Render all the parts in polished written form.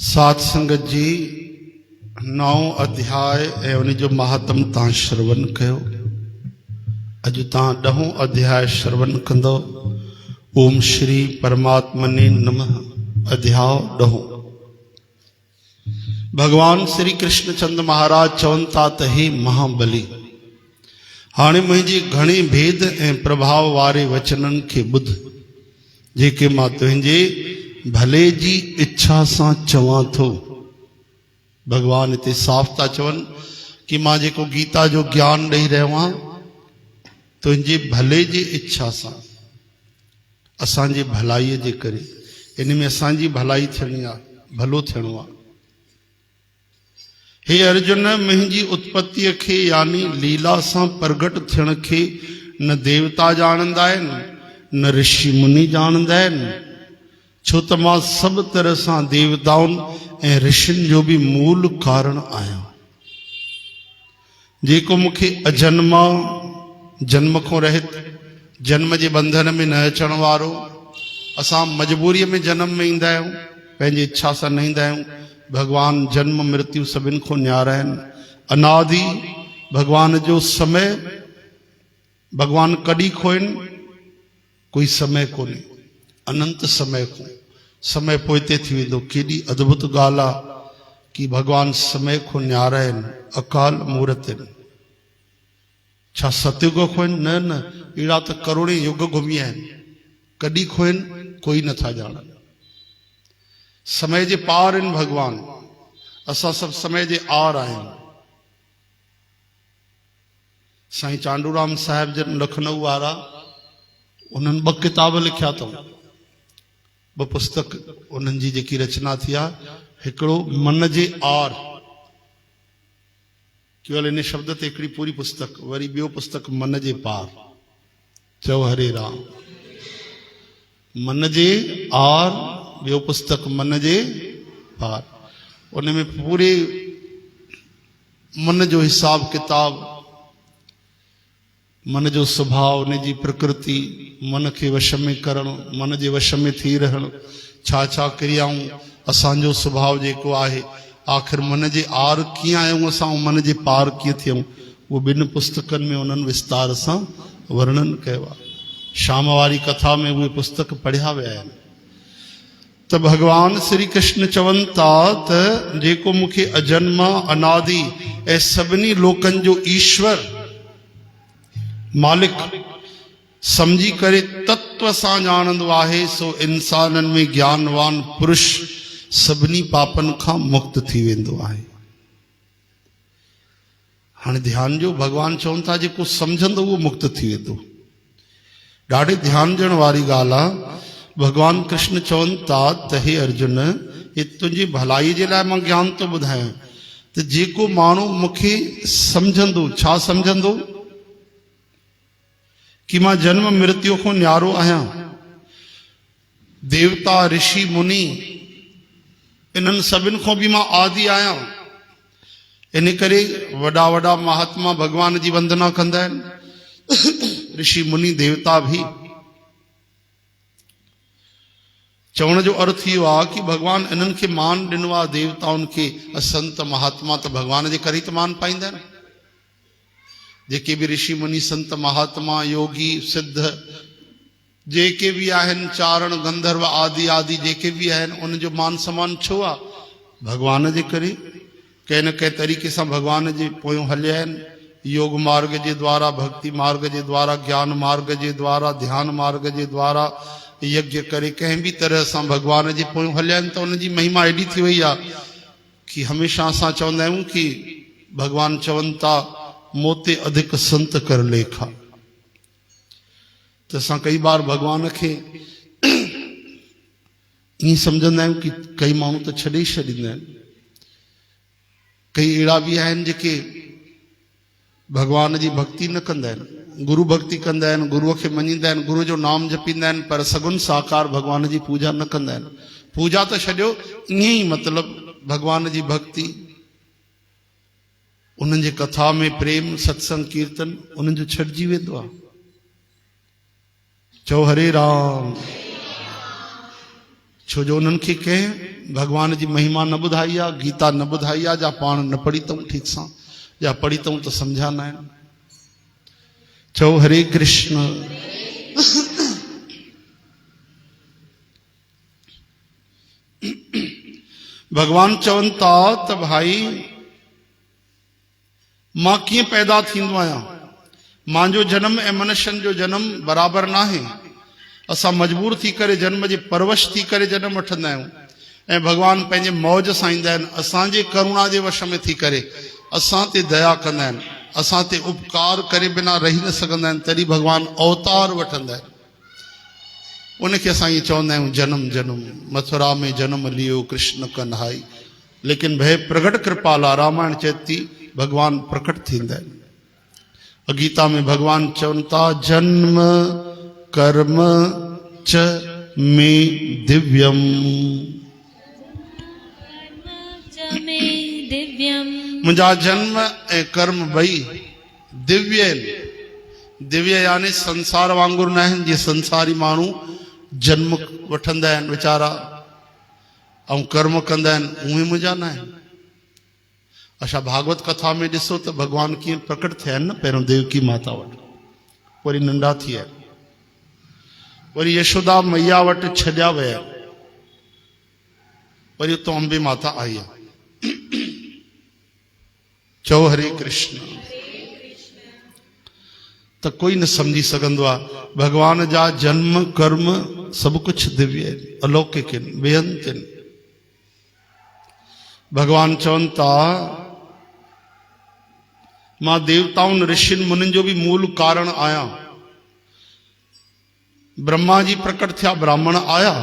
साध संगत जी 9 अध्याय ऐं उन जो महात्म तव्हां श्रवण कयो। अॼु तव्हां 10हों अध्याय श्रवण कंदो। ओम श्री परमात्मने नमः। अध्याय 10। भगवान श्री कृष्ण चंद्र महाराज चवनि था त हे महाबली, हाणे मुंहिंजी घणे भेद ऐं प्रभाव वारे वचननि खे ॿुध, जेके मां तुंहिंजे भले जी इच्छा सां चवां थो। भगवान हिते साफ़ था चवनि कि मां जेको गीता जो ज्ञान ॾेई रहियो आहियां तुंहिंजे भले जी इच्छा सां, असांजे भलाईअ जे करे। इन में असांजी भलाई थियणी आहे, भलो थियणो आहे। हे अर्जुन, मुंहिंजी उत्पत्तिअ खे यानी लीला सां प्रगट थियण खे न देवता ॼाणंदा आहिनि, न ऋषि मुनि ॼाणंदा आहिनि, छो त मां सभु तरह सां देवताउनि ऐं ऋषियुनि जो बि मूल कारण आहियां, जेको मूंखे अजन्मा, जन्म खां रहित, जन्म जे बंधन में न अचण वारो। असां मजबूरीअ में जन्म में ईंदा आहियूं, पंहिंजी इच्छा सां न ईंदा आहियूं। भगवान जन्म मृत्यु सभिनि खां न्यारा आहिनि। अनादि भगवान जो समय, भगवान कॾहिं खोइनि, कोई समय कोन्हे, अनंत समय को समय पोइते थी वेंदो। केॾी अद्भुत ॻाल्हि आहे कि भगवान समय को न्यारा आहिनि, अकाल मूर्त आहिनि। छा सतयुग खोइनि? न न, अहिड़ा त करोड़े युग घुमिया आहिनि, कॾहिं खोइनि कोई नथा ॼाणनि। समय जे पार आहिनि भगवान, असां सभु समय जे आर आहियूं। साईं चांडूराम साहिब जन लखनऊ वारा, उन्हनि 2 किताब लिखिया अथऊं, 2 पुस्तक उन्हनि जी जेकी रचना थी आहे। हिकिड़ो मन जे आर, केवल इन शब्द ते हिकिड़ी पूरी पुस्तक, वरी ॿियो पुस्तक मन जे पार। चओ हरे राम। मन जे आर, ॿियो पुस्तक मन जे पार। उन में पूरे मन जो हिसाब किताब, मन जो स्वभाव, उन जी प्रकृति, मन खे वश में करणु, मन जे वश में थी रहणु, छा छा क्रियाऊं, असांजो स्वभाव जेको आहे, आख़िर मन जे आर कीअं आहियूं असां, मन जे पार कीअं थियूं, उहो 2 पुस्तकनि में उन्हनि विस्तार सां वर्णन कयो आहे। शाम वारी कथा में उहे पुस्तक पढ़िया विया आहिनि। त भगवान श्री कृष्ण चवनि था त जेको मूंखे अजन्मा, अनादि ऐं सभिनी लोकनि जो ईश्वर, मालिक समझी करे तत्व सां ॼाणंदो आहे, सो इंसाननि में ज्ञानवान पुरुष सभिनी पापनि खां मुक्त थी वेंदो आहे। हाणे ध्यान जो, भगवान चवनि था जेको समझंदो उहो मुक्त थी वेंदो। ॾाढी ध्यान ॾियण वारी ॻाल्हि आहे। भगवान कृष्ण चवनि था त हे अर्जुन, हे तुंहिंजी भलाई जे लाइ मां ज्ञान थो ॿुधायां त जेको माण्हू मूंखे समझंदो, छा समझंदो, कि मां जन्म मृत्यु खां न्यारो आहियां, देवता ऋषि मुनि इन्हनि सभिनि खां बि मां आदि आहियां। इन करे वॾा वॾा महात्मा भगवान जी वंदना कंदा आहिनि, ऋषि मुनि देवता बि। चवण जो अर्थ इहो आहे कि भगवान इन्हनि खे मान ॾिनो आहे, देवताउनि खे। संत महात्मा त भगवान जे करे त मान पाईंदा आहिनि। जेके बि ऋषि मुनि, संत महात्मा, योगी, सिद्ध जेके बि आहिनि, चारण, गंधर्व आदि आदि जेके बि आहिनि, उनजो मान सम्मान छो आहे? भगवान जे करे। कंहिं न कंहिं तरीक़े सां भगवान जे पोयों हलिया आहिनि। योग मार्ग जे द्वारा, भक्ति मार्ग जे द्वारा, ज्ञान मार्ग जे द्वारा, ध्यान मार्ग जे द्वारा, यज्ञ करे कंहिं बि तरह सां भगवान जे पोयों हलिया आहिनि। त उनजी महिमा एॾी थी वई आहे कि हमेशह असां चवंदा आहियूं कि भगवान चवनि था, मोते अधिक संत कर लेखा। त असां कई बार भगवान खे ईअं सम्झंदा आहियूं कि कई माण्हू त छॾे ई छॾींदा आहिनि। कई अहिड़ा बि आहिनि जेके भगवान जी भक्ति न कंदा आहिनि, गुरु भक्ति कंदा आहिनि, गुरूअ खे मञींदा आहिनि, गुरू जो नाम जपींदा आहिनि, पर सगुन साकार भगवान जी पूजा न कंदा आहिनि। पूजा त छॾियो, ईअं ई मतिलबु भगवान जी भक्ति, उन्हनि जे कथा में प्रेम, सत्संग, कीर्तन, उन्हनि जो छॾिजी वेंदो आहे। चओ हरे राम। छो जो उन्हनि खे कंहिं भगवान जी महिमा न ॿुधाई आहे, गीता न ॿुधाई आहे, जा पाण न पढ़ी अथऊं ठीक सां, या पढ़ी अथऊं त सम्झा न आहिनि। चओ हरे कृष्ण। भगवान चवनि था त भाई मां कीअं पैदा थींदो आहियां, मुंहिंजो जन्म ऐं मनुष्यनि जो जन्म बराबरि न आहे। असां मजबूर थी करे जन्म जे परवश थी करे जन्म वठंदा आहियूं, ऐं भगवान पंहिंजे मौज सां ईंदा आहिनि, असांजे करुणा जे वश में थी करे असां ते दया कंदा आहिनि, असां ते उपकार करे बिना रही न सघंदा आहिनि, तॾहिं भगवान अवतार वठंदा आहिनि। उनखे असां ईअं चवंदा आहियूं जन्म जन्म, मथुरा में जन्म लियो कृष्ण कन्हाई, लेकिन भय प्रगट कृपाला, रामायण चेती भगवान प्रकट थींदा आहिनि। गीता में भगवान चवनि था जन्म कर्म च में दिव्यम, मुंहिंजा जन्म ऐं कर्म ॿई दिव्य आहिनि। दिव्य यानी संसार वांगुरु न आहिनि, जीअं संसारी माण्हू जन्म वठंदा आहिनि वीचारा ऐं कर्म कंदा आहिनि, उहे मुंहिंजा न आहिनि। अच्छा, भागवत कथा में ॾिसो त भगवान कीअं प्रकट थिया आहिनि न। पहिरियों देवकी माता वटि, वरी नंढा थी विया, वरी यशोदा मैया वटि छॾिया विया, वरी उतो अंबे माता आई आहे। चओ हरे कृष्ण। त कोई न समझी सघंदो आहे भगवान जा जन्म कर्म सभु कुझु दिव्य आहिनि, अलौकिक आहिनि, बेअंत आहिनि। भगवान चवनि था मां देवताउनि ऋषियुनि मुनिनि जो बि मूल कारण आहियां। ब्रह्मा जी प्रकट थिया, ब्राह्मण आया,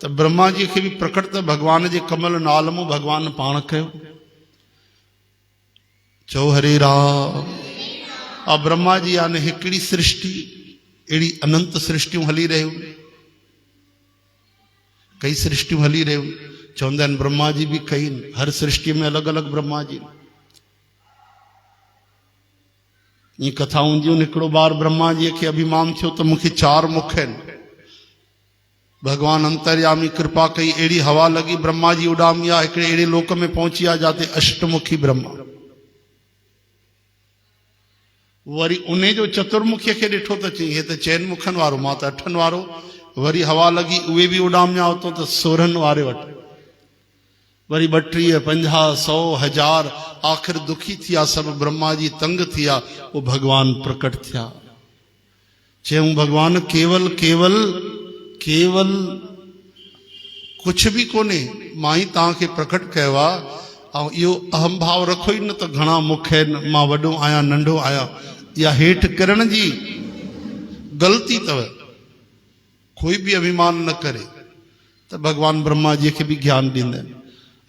त ब्रह्मा जी खे बि प्रकट त भगवान जे कमल नाल मां भगवान पाण कयो। चओ हरे राम। और ब्रह्मा जी यानी हिकिड़ी सृष्टि, अहिड़ी अनंत सृष्टियूं हली रहियूं, कई सृष्टियूं हली रहियूं। चवंदा आहिनि ब्रह्मा जी बि कई, हर सृष्टि में अलॻि अलॻि ब्रह्मा जी। ईअं कथा हूंदियूं। हिकिड़ो बार ब्रह्मा जी खे अभिमान थियो त मूंखे 4 मुख आहिनि। भगवान अंतर्यामी कृपा कई, अहिड़ी हवा लगी ब्रह्मा जी उॾामी आहे, हिकिड़े अहिड़े लोक में पहुची आहे जाते अष्टमुखी ब्रह्मा। वरी उन जो चतुर्मुखीअ खे ॾिठो त चई हे त 4 मुखनि वारो, मां त 8 वारो। वरी हवा लगी, उहे बि उॾामिया उतो त 16 वारे वटि। वरी 32, 50, 100, 1000, आख़िर दुखी थिया सभु, ब्रह्मा जी तंग थिया, वो भगवान प्रकट थिया। चयूं भगवान केवल केवल केवल कुछ भी कोने, मां ही तव्हांखे प्रकट कयो आहे। ऐं इहो अहम भाव रखो ई न त घणा मुख आहिनि, मां वॾो आहियां नंढो आहियां, इहा हेठि किरण जी ग़लती अथव। कोई भी अभिमान न करे त भगवान ब्रह्मा जी खे बि ज्ञान ॾींदा आहिनि।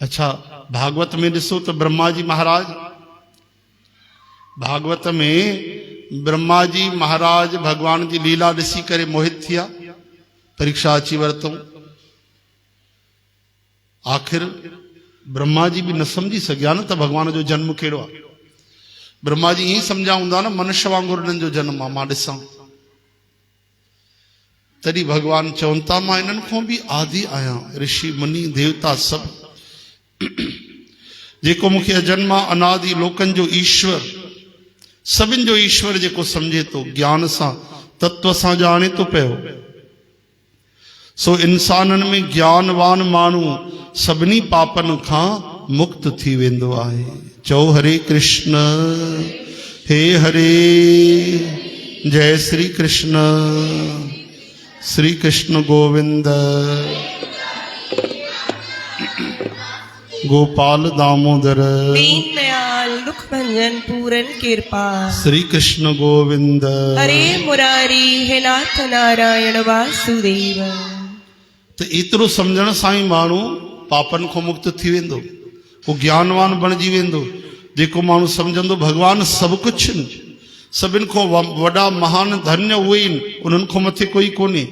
अच्छा, भागवत में ॾिसो त ब्रह्मा जी महाराज, भागवत में ब्रह्मा जी महाराज भगवान जी लीला ॾिसी करे मोहित थिया, परीक्षा अची वरितऊं। आखिर ब्रह्मा जी भी न समझी सघिया न त भगवान जो जन्म कहिड़ो आहे। ब्रह्मा जी ईअं सम्झा हूंदा न मनुष्य वांगुरु हिननि जो जन्म आहे, मां ॾिसां। तॾहिं भगवान चवनि था मां इन्हनि खां बि आदि आहियां, ऋषि मुनि देवता सभु। जेको मूंखे अजन्मा अनादि लोकनि जो ईश्वर, सभिनि जो ईश्वर जेको सम्झे थो, ज्ञान सां तत्व सां ॼाणे थो पियो, सो इंसाननि में ज्ञानवान माण्हू सभिनी पापनि खां मुक्त थी वेंदो आहे। चओ हरे कृष्ण। हे हरे, जय श्री कृष्ण। श्री कृष्ण गोविंद, गोपाल दामोदर, दीन दयाल दुख भंजन पूरन कृपा। श्री कृष्ण गोविंद, हरे मुरारी, हे नाथ नारायण वासुदेव। तो एतिरो सम्झण सां ई माण्हू पापनि खां मुक्त थी वेंदो, वो ज्ञानवान बणिजी वेंदो। जेको माण्हू सम्झंदो भगवान सभु कुझु आहिनि, सभिनि खां वॾा महान धन्य उहे आहिनि, उन्हनि खां मथे कोई कोन्हे।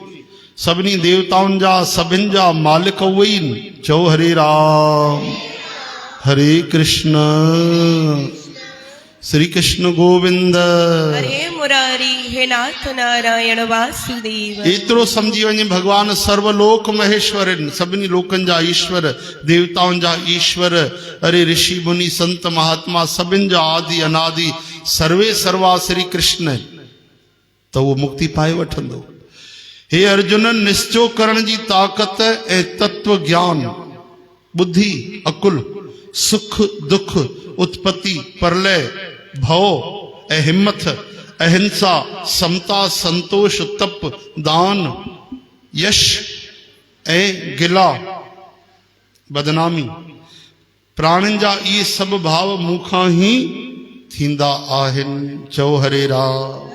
सभिनी देवताउनि जा सभिनि जा मालिक उहे ई आहिनि। चओ हरे राम, हरे कृष्ण, श्री कृष्ण गोविंद। हरे मुरारी हे नाथ नारायण वासुदेव। एतिरो समझी वञे भगवान सर्वलोक महेश्वर आहिनि, सभिनी लोकनि जा ईश्वर, देवताउनि जा ईश्वर, अरे ऋषि मुनि संत महात्मा सभिनि जा आदि अनादि सर्वे सर्वा श्री कृष्ण आहिनि, त उहो मुक्ति पाए वठंदो। हे अर्जुन, निश्चय करण जी ताक़त ऐं तत्व ज्ञान, बुद्धि, अकुल, सुख दुख, उत्पत्ति प्रलय, भव ऐं हिम्मत, अहिंसा, समता, संतोष, तप, दान, यश ऐं गिला, बदनामी, प्राणिन जा इहे सभु भाव मूंखां ही थींदा आहिनि। चओ हरे राम।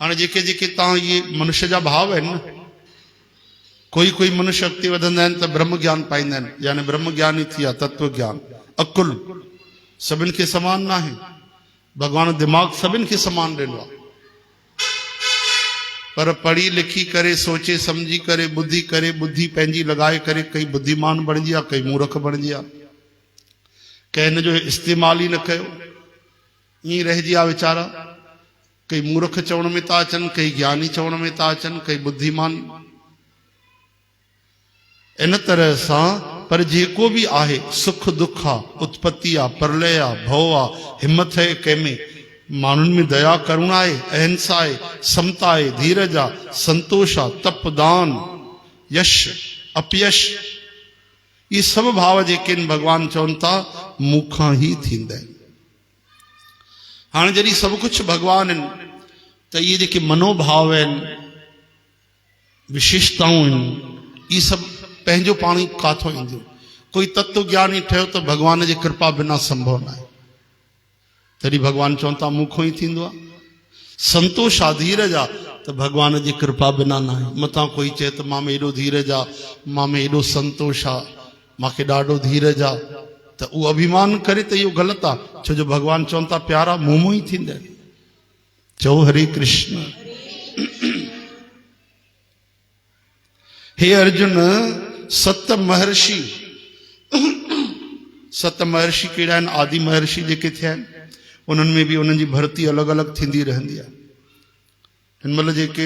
हाणे जेके जेके तव्हां इहे मनुष्य जा भाव आहिनि न, कोई मनुष्य अॻिते वधंदा आहिनि त ब्रह्म ज्ञान पाईंदा आहिनि, यानी ब्रह्म ज्ञान ई थी आहे, तत्व ज्ञान। अकुल सभिनि खे समान न आहे, भगवान दिमाग़ सभिनि खे समान ॾिनो आहे, पर पढ़ी लिखी करे सोचे सम्झी करे बुद्धि पंहिंजी लॻाए करे कई बुद्धिमान बणिजी आहे, कई मूर्ख बणिजी आहे, कंहिं हिन जो इस्तेमालु ई न कयो, ईअं रहिजी आहे वीचारा। कई मूर्ख चवण में था अचनि, कई ज्ञानी चवण में था अचनि, कई बुद्धिमान। इन तरह सां पर जेको बि आहे, सुख दुख आहे, उत्पत्ति आहे, प्रलय आहे, भव आहे, हिम्मत आहे कंहिंमें, माण्हुनि में दया करुणा आहे, अहिंसा आहे, समता आहे, धीरज आहे, संतोष आहे, तप, दान, यश अपयश, ये सभु भाव जेके आहिनि भॻवान चवनि था मूंखां ई थींदा आहिनि। हाणे जॾहिं सभु कुझु भॻवान आहिनि त इहे जेके मनोभाव आहिनि, विशेषताऊं आहिनि, इहे सभु पंहिंजो पाण ई काथों ईंदियूं। कोई तत्व ज्ञान ई ठहियो त भॻवान जी कृपा बिना संभव न आहे, तॾहिं भॻवान चवनि था मूंखां ई थींदो आहे। संतोष आहे, धीरज आहे, त भॻवान जी कृपा बिना न आहे। मथां कोई चए त मां में एॾो धीरज आहे, मां में एॾो संतोष आहे, मूंखे ॾाढो धीरज आहे, त उहो अभिमान करे त इहो ग़लति आहे, छो जो भॻवान चवनि था प्यारा मूं मां ई थींदा आहिनि। चओ हरे कृष्ण। हे अर्जुन, सत महर्षि कहिड़ा आहिनि? आदि महर्षि जेके थिया आहिनि, उन्हनि में बि उन्हनि जी भर्ती अलॻि अलॻि थींदी रहंदी आहे। हिन महिल जेके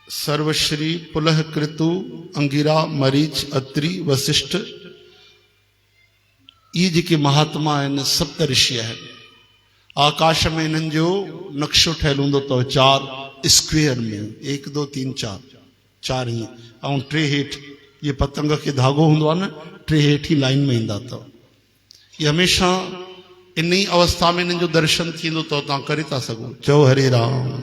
सर्वश्री, पुलह, कृतु, अंगिरा, मरीच, अत्रि, वशिष्ठ, ये जेके महात्मा आहिनि सप्त ऋषि आहिनि। आकाश में इन्हनि जो नक्शो ठहियलु हूंदो अथव 4 स्क्वेयर में, 1 2 3 4 हीअं, ऐं 3 हेठि, ये पतंग खे धागो हूंदो आहे न, 3 हेठि लाइन में ईंदा अथव। ये हमेशह इन ई अवस्था में इन्हनि जो दर्शन थींदो अथव, तव्हां करे था सघो। चओ हरे राम।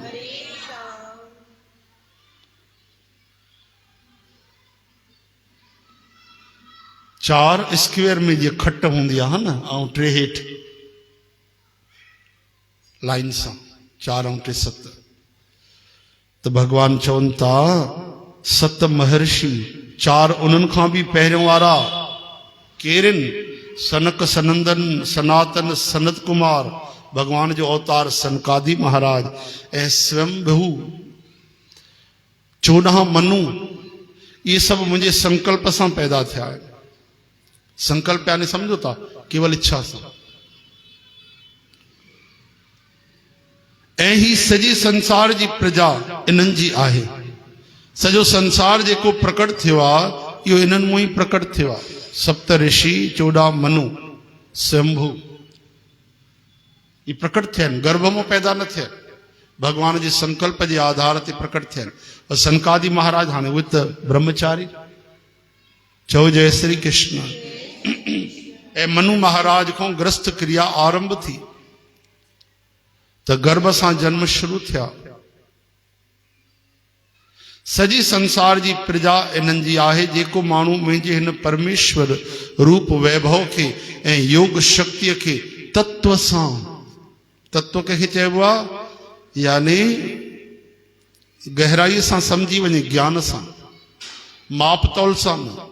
चार स्क्वेयर में जीअं खट हूंदी आहे न, ऐं 3 हेठि लाइन सां, 4 ऐं 3 7। त भॻवान चवनि था सत महर्षि, 4 उन्हनि खां बि पहिरियों वारा केरनि? सनक, सनंदन, सनातन, सनत कुमार, भॻवान जो अवतार सनकादि महाराज, ऐं स्वयंभू 14 मनु, ये सभु मुंहिंजे संकल्प सां पैदा थिया आहिनि। संकल्प यानी समझो था केवल इच्छा सां। ऐं ही सॼे संसार जी प्रजा इन्हनि जी आहे। सॼो संसार जेको प्रकट थियो आहे इहो इन्हनि मां ई प्रकट थियो आहे। सप्त ऋषि, 14 मनु, स्वयंभू, ये प्रकट थिया आहिनि, गर्भ मां पैदा न थिया, भॻवान जे संकल्प जे आधार ते प्रकट थिया आहिनि। सनकादि महाराज हाणे उहे त ब्रह्मचारी। चओ जय श्री कृष्ण। ऐं मनु महाराज खां ग्रस्त क्रिया आरंभ थी, त गर्भ सां जन्म शुरू थिया। सॼे संसार जी प्रजा इन्हनि जी आहे। जेको माण्हू मुंहिंजे हिन परमेश्वर रूप वैभव खे ऐं योग शक्तिअ खे तत्व सां, तत्व कंहिंखे चइबो आहे? यानी गहराईअ सां सम्झी वञे, ज्ञान सां, माप तौल सां न।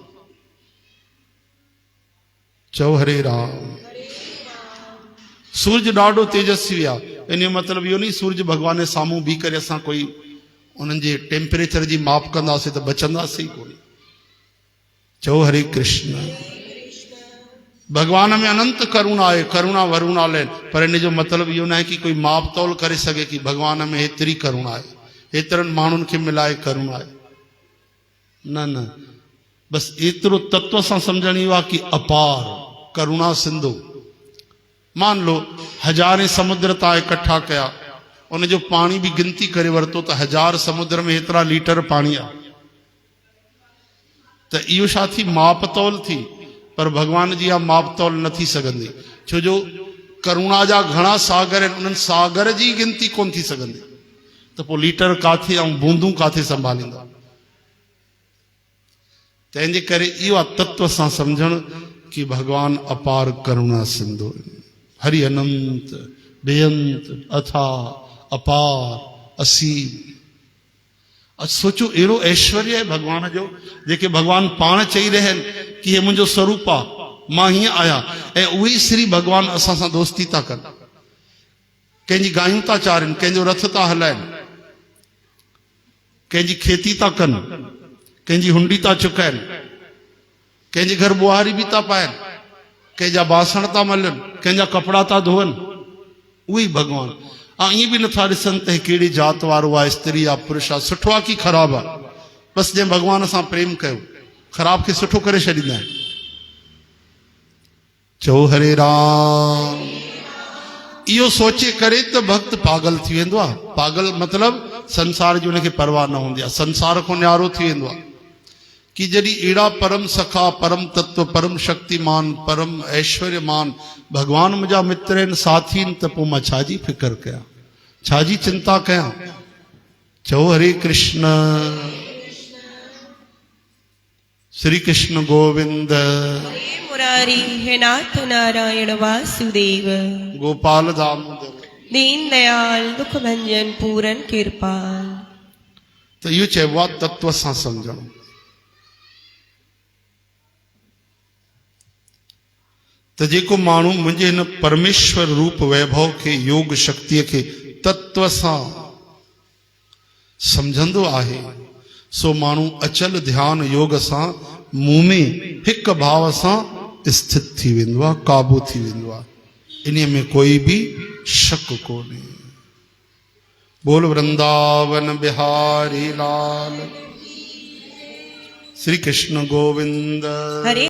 चओ हरे राम। सूरज ॾाढो तेजस्वी आहे, इन जो मतिलबु इहो नहीं सूरज भॻवान जे साम्हूं बीह करे असां कोई उन्हनि जे टेम्परेचर जी माप कंदासीं त बचंदासीं कोन। चओ हरे कृष्ण। भगवान में अनंत करुणा है, करुणा वरुणा लेन, पर इन जो मतलब इहो न आहे कि कोई माप तौल करे सके कि भगवान में हेतिरी करुणा है, हेतिरनि माण्हुनि खे मिलाए करुणा आहे। न न, बस एतिरो तत्व सां सम्झण इहो आहे कि अपार करुणा सिंधु। मान लो हज़ारे समुद्र तां इकट्ठा कया, उन जो पानी भी गिनती करे वरितो त 1000 समुद्र में हेतिरा लीटर पानी आहे, त इहो छा थी, माप तौल थी। पर भगवान जी आ माप तौल न थी सघंदी, छो जो करुणा जा घणा सागर आहिनि, उन्हनि सागर जी गिनती कोन थी सघंदी, त पोइ लीटर काथे ऐं बूंदूं काथे संभालींदा। तंहिंजे करे इहो आहे तत्व सां सम्झण कि भगवान अपार करुणा सिंधु, हरि अनंत बेअंत अथा अपार असीम। अॼु सोचो अहिड़ो ऐश्वर्य आहे भगवान जो, जेके भगवान पाण चई रहिया आहिनि कि हे मुंहिंजो स्वरूप आहे, मां हीअं आहियां, ऐं उहे ई श्री भगवान असां सां दोस्ती था कनि, कंहिंजी गायूं था चारनि, कंहिंजो रथ था हलाइनि, कंहिंजी खेती था कनि, कंहिंजी हुंडी था चुकाइनि, कंहिंजे घर ॿुहारी बि था पाइनि, कंहिंजा बासण था मलनि, कंहिंजा कपिड़ा था धोअनि, उहे ई भगवान। ऐं ईअं बि नथा ॾिसनि त कहिड़ी जात वारो आहे, स्त्री आहे पुरुष आहे, सुठो आहे कि ख़राबु आहे, बसि जंहिं भगवान सां प्रेम कयो, ख़राब खे सुठो करे छॾींदा आहिनि। चओ हरे राम। इहो सोचे करे त भक्त पागल थी वेंदो आहे। पागल मतिलब संसार जी उनखे परवाह न हूंदी आहे, संसार खां न्यारो थी वेंदो आहे कि जॾहिं अहिड़ा परम सखा, परम तत्व, परम शक्तिमान, परम ऐश्वर्यमान भगवान मुंहिंजा मित्र आहिनि, साथी आहिनि, त पोइ मां छाजी फिकर कयां, छाजी चिंता कयां। चओ हरे कृष्ण। श्री कृष्ण गोविंद। हे मुरारी, हे नाथ नारायण वासुदेव। गोपाल दामोदर। दीन दयाल दुख भंजन पूरन कृपाल। त इहो चइबो आहे तत्व सां सम्झणो। त जेको माण्हू मुंहिंजे हिन परमेश्वर रूप वैभव खे, योग शक्तिअ खे तत्व सां सम्झंदो आहे, सो माण्हू अचल ध्यान योग सां मूं में हिक भाव सां स्थित थी वेंदो आहे, काबू थी वेंदो आहे। इन में कोई भी शक कोन्हे। बोल वृंदावन बिहारी लाल। श्री कृष्ण गोविंद। हरे